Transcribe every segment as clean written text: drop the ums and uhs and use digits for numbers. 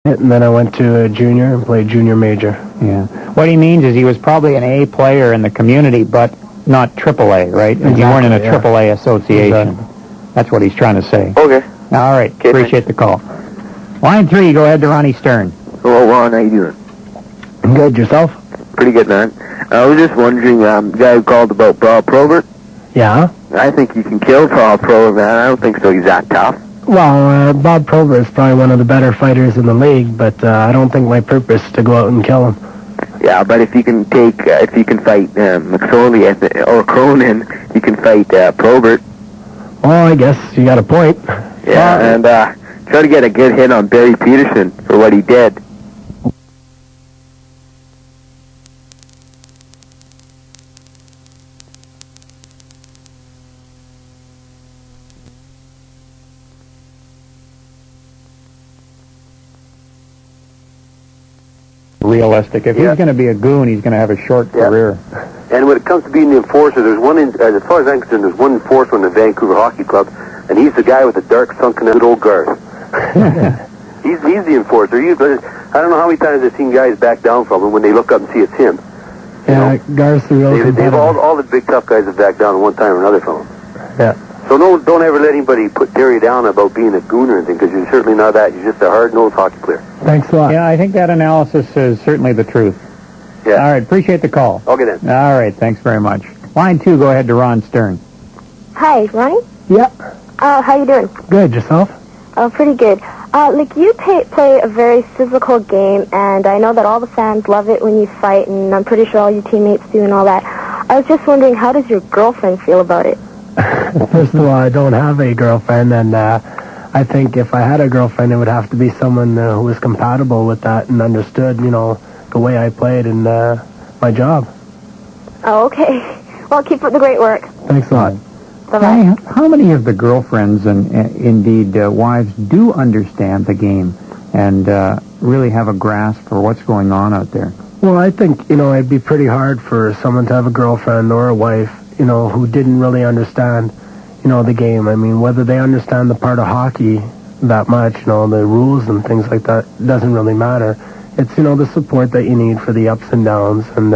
And then I went to junior and played junior major. Yeah. What he means is he was probably an A player in the community, but not AAA, right? Exactly, you weren't in a yeah. AAA association. Exactly. That's what he's trying to say. Okay. All right. Okay, Appreciate the call. Line 3, go ahead to Ronnie Stern. Hello, Ron. How you doing? Good, yourself? Pretty good, man. I was just wondering, the guy who called about Bob Probert. Yeah? I think you can kill Bob Probert, man. I don't think so. He's that tough. Well, Bob Probert is probably one of the better fighters in the league, but I don't think my purpose is to go out and kill him. Yeah, but if you can fight McSorley or Cronin, you can fight Probert. Well, I guess you got a point. Yeah, and try to get a good hit on Barry Peterson for what he did. Realistic. If he's going to be a goon, he's going to have a short career. And when it comes to being the enforcer, there's one, as far as I'm concerned, there's one enforcer in the Vancouver Hockey Club, and he's the guy with the dark, sunken, good old Garth. he's the enforcer. I don't know how many times I've seen guys back down from him when they look up and see it's him. Yeah, Garth's the real They've all the big tough guys have backed down at one time or another from him. Yeah. So don't ever let anybody tear you down about being a goon or anything, because you're certainly not that. You're just a hard-nosed hockey player. Thanks a lot. Yeah, I think that analysis is certainly the truth. Yeah. All right, appreciate the call. Okay, then. All right, thanks very much. Line 2, go ahead to Ron Stern. Hi, Ronnie? Yeah. How you doing? Good, yourself? Oh, pretty good. You play a very physical game, and I know that all the fans love it when you fight, and I'm pretty sure all your teammates do and all that. I was just wondering, how does your girlfriend feel about it? First of all, I don't have a girlfriend, and I think if I had a girlfriend, it would have to be someone who was compatible with that and understood, the way I played and my job. Oh, okay. Well, keep up the great work. Thanks a lot. Bye-bye. How many of the girlfriends and indeed wives do understand the game and really have a grasp for what's going on out there? Well, I think, it'd be pretty hard for someone to have a girlfriend or a wife, who didn't really understand, the game. I mean, whether they understand the part of hockey that much, the rules and things like that, doesn't really matter. It's, the support that you need for the ups and downs and,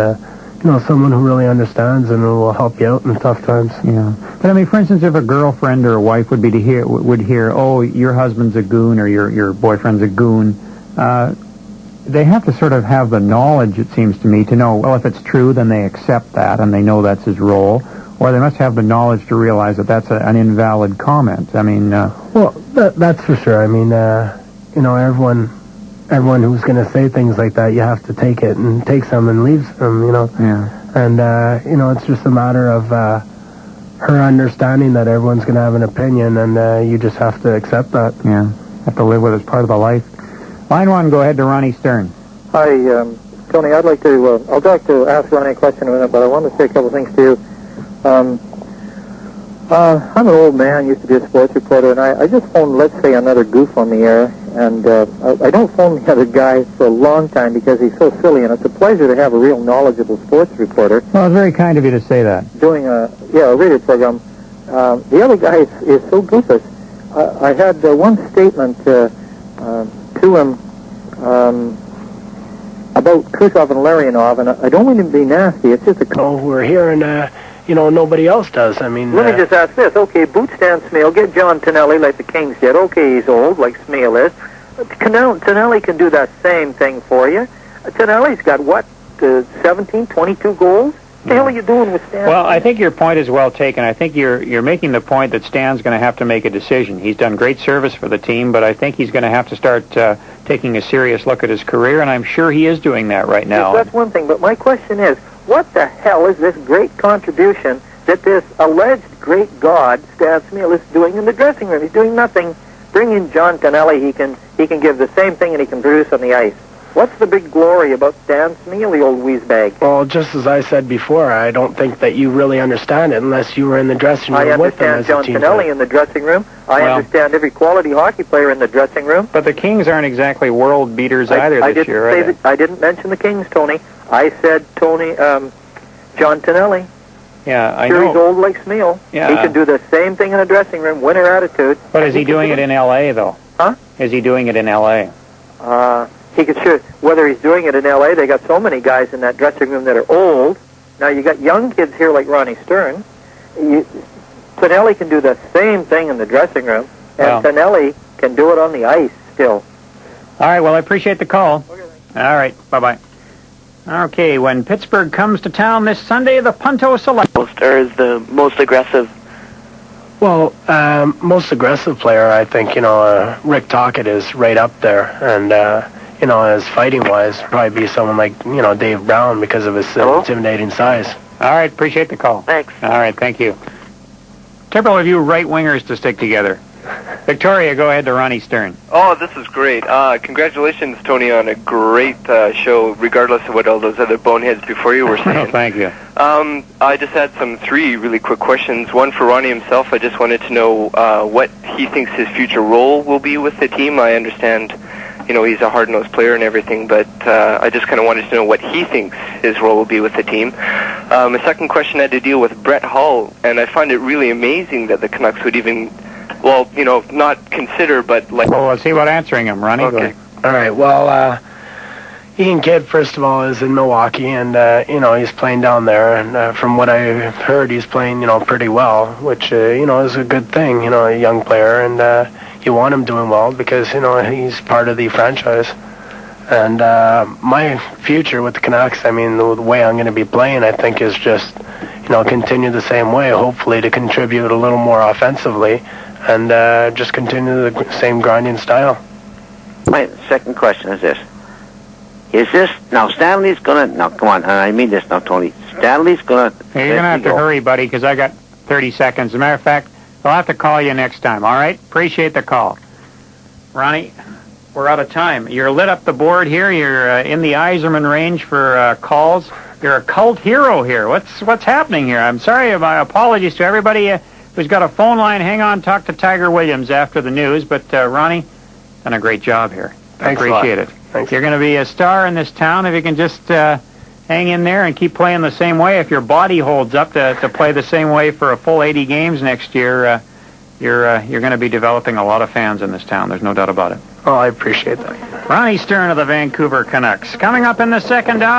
someone who really understands and will help you out in tough times. Yeah. But, I mean, for instance, if a girlfriend or a wife would hear, oh, your husband's a goon or your boyfriend's a goon, they have to sort of have the knowledge, it seems to me, to know, well, if it's true, then they accept that and they know that's his role. Or they must have the knowledge to realize that that's an invalid comment. I mean... Well, that's for sure. I mean, everyone who's going to say things like that, you have to take it and take some and leave some, Yeah. And, it's just a matter of her understanding that everyone's going to have an opinion, and you just have to accept that. Yeah. Have to live with it as part of the life. Line 1, go ahead to Ronnie Stern. Hi, Tony. I'd like to ask Ronnie a question in a minute, but I wanted to say a couple things to you. I'm an old man, used to be a sports reporter, and I just phoned, let's say, another goof on the air, and I don't phone the other guy for a long time because he's so silly, and it's a pleasure to have a real knowledgeable sports reporter. Well, it's very kind of you to say that. Doing a radio program. The other guy is so goofus. I had one statement to him about Khrushchev and Larionov, and I don't want him to be nasty. It's just a Who are here and, nobody else does. I mean... Let me just ask this. Okay, boot Stan Smeal, get John Tonelli like the Kings did. Okay, he's old, like Smeal is. Tonelli can do that same thing for you. Tonelli's got, 17, 22 goals? What the hell are you doing with Stan? Well, I think your point is well taken. I think you're making the point that Stan's going to have to make a decision. He's done great service for the team, but I think he's going to have to start taking a serious look at his career, and I'm sure he is doing that right now. Yes, that's one thing, but my question is, what the hell is this great contribution that this alleged great god, Stan Smeal, is doing in the dressing room? He's doing nothing. Bring in John Tonelli, he can give the same thing and he can produce on the ice. What's the big glory about Stan Smeal, the old wheezebag? Well, just as I said before, I don't think that you really understand it unless you were in the dressing room with them as a team. I understand John Tonelli in the dressing room. I understand every quality hockey player in the dressing room. But the Kings aren't exactly world beaters either this year, I didn't mention the Kings, Tony. I said John Tonelli. Yeah, I know. Sure, he's old like Smeal. Yeah. He can do the same thing in a dressing room, winner attitude. But is he doing it in L.A., though? Huh? Is he doing it in L.A.? He could sure, whether he's doing it in L.A., they got so many guys in that dressing room that are old. Now you got young kids here like Ronnie Stern. Tonelli can do the same thing in the dressing room, and Tonelli can do it on the ice still. All right, well, I appreciate the call. Okay, all right, bye-bye. Okay, when Pittsburgh comes to town this Sunday, the Punto Select is the most aggressive. Well, most aggressive player, I think, Rick Tocchet is right up there. And, as fighting-wise, probably be someone like, Dave Brown because of his intimidating size. All right, appreciate the call. Thanks. All right, thank you. Typical of you right-wingers to stick together. Victoria, go ahead to Ronnie Stern. Oh, this is great. Congratulations, Tony, on a great show, regardless of what all those other boneheads before you were saying. Thank you. I just had three really quick questions. One for Ronnie himself. I just wanted to know what he thinks his future role will be with the team. I understand, he's a hard-nosed player and everything, but I just kind of wanted to know what he thinks his role will be with the team. My second question had to deal with Brett Hull, and I find it really amazing that the Canucks would even... Well, not consider, but like... Well, let's see about answering him, Ronnie. Okay. All right, well, Ian Kidd, first of all, is in Milwaukee, and, he's playing down there, and from what I've heard, he's playing, pretty well, which, is a good thing, a young player, and you want him doing well because, he's part of the franchise. And my future with the Canucks, the way I'm going to be playing, I think, is just, continue the same way, hopefully to contribute a little more offensively, and just continue the same grinding style. My second question is this. Now Stanley's going to... Now, come on, I mean this now, Tony. Stanley's going to... Hey, you're going to have to hurry, buddy, because I got 30 seconds. As a matter of fact, I'll have to call you next time, all right? Appreciate the call. Ronnie, we're out of time. You're lit up the board here. You're in the Eiserman range for calls. You're a cult hero here. What's happening here? I'm sorry. My apologies to everybody who's got a phone line. Hang on, talk to Tiger Williams after the news. But, Ronnie, done a great job here. Thanks Appreciate it. Thanks. You're going to be a star in this town if you can just hang in there and keep playing the same way. If your body holds up to play the same way for a full 80 games next year, you're going to be developing a lot of fans in this town. There's no doubt about it. Oh, I appreciate that. Ronnie Stern of the Vancouver Canucks. Coming up in the second hour.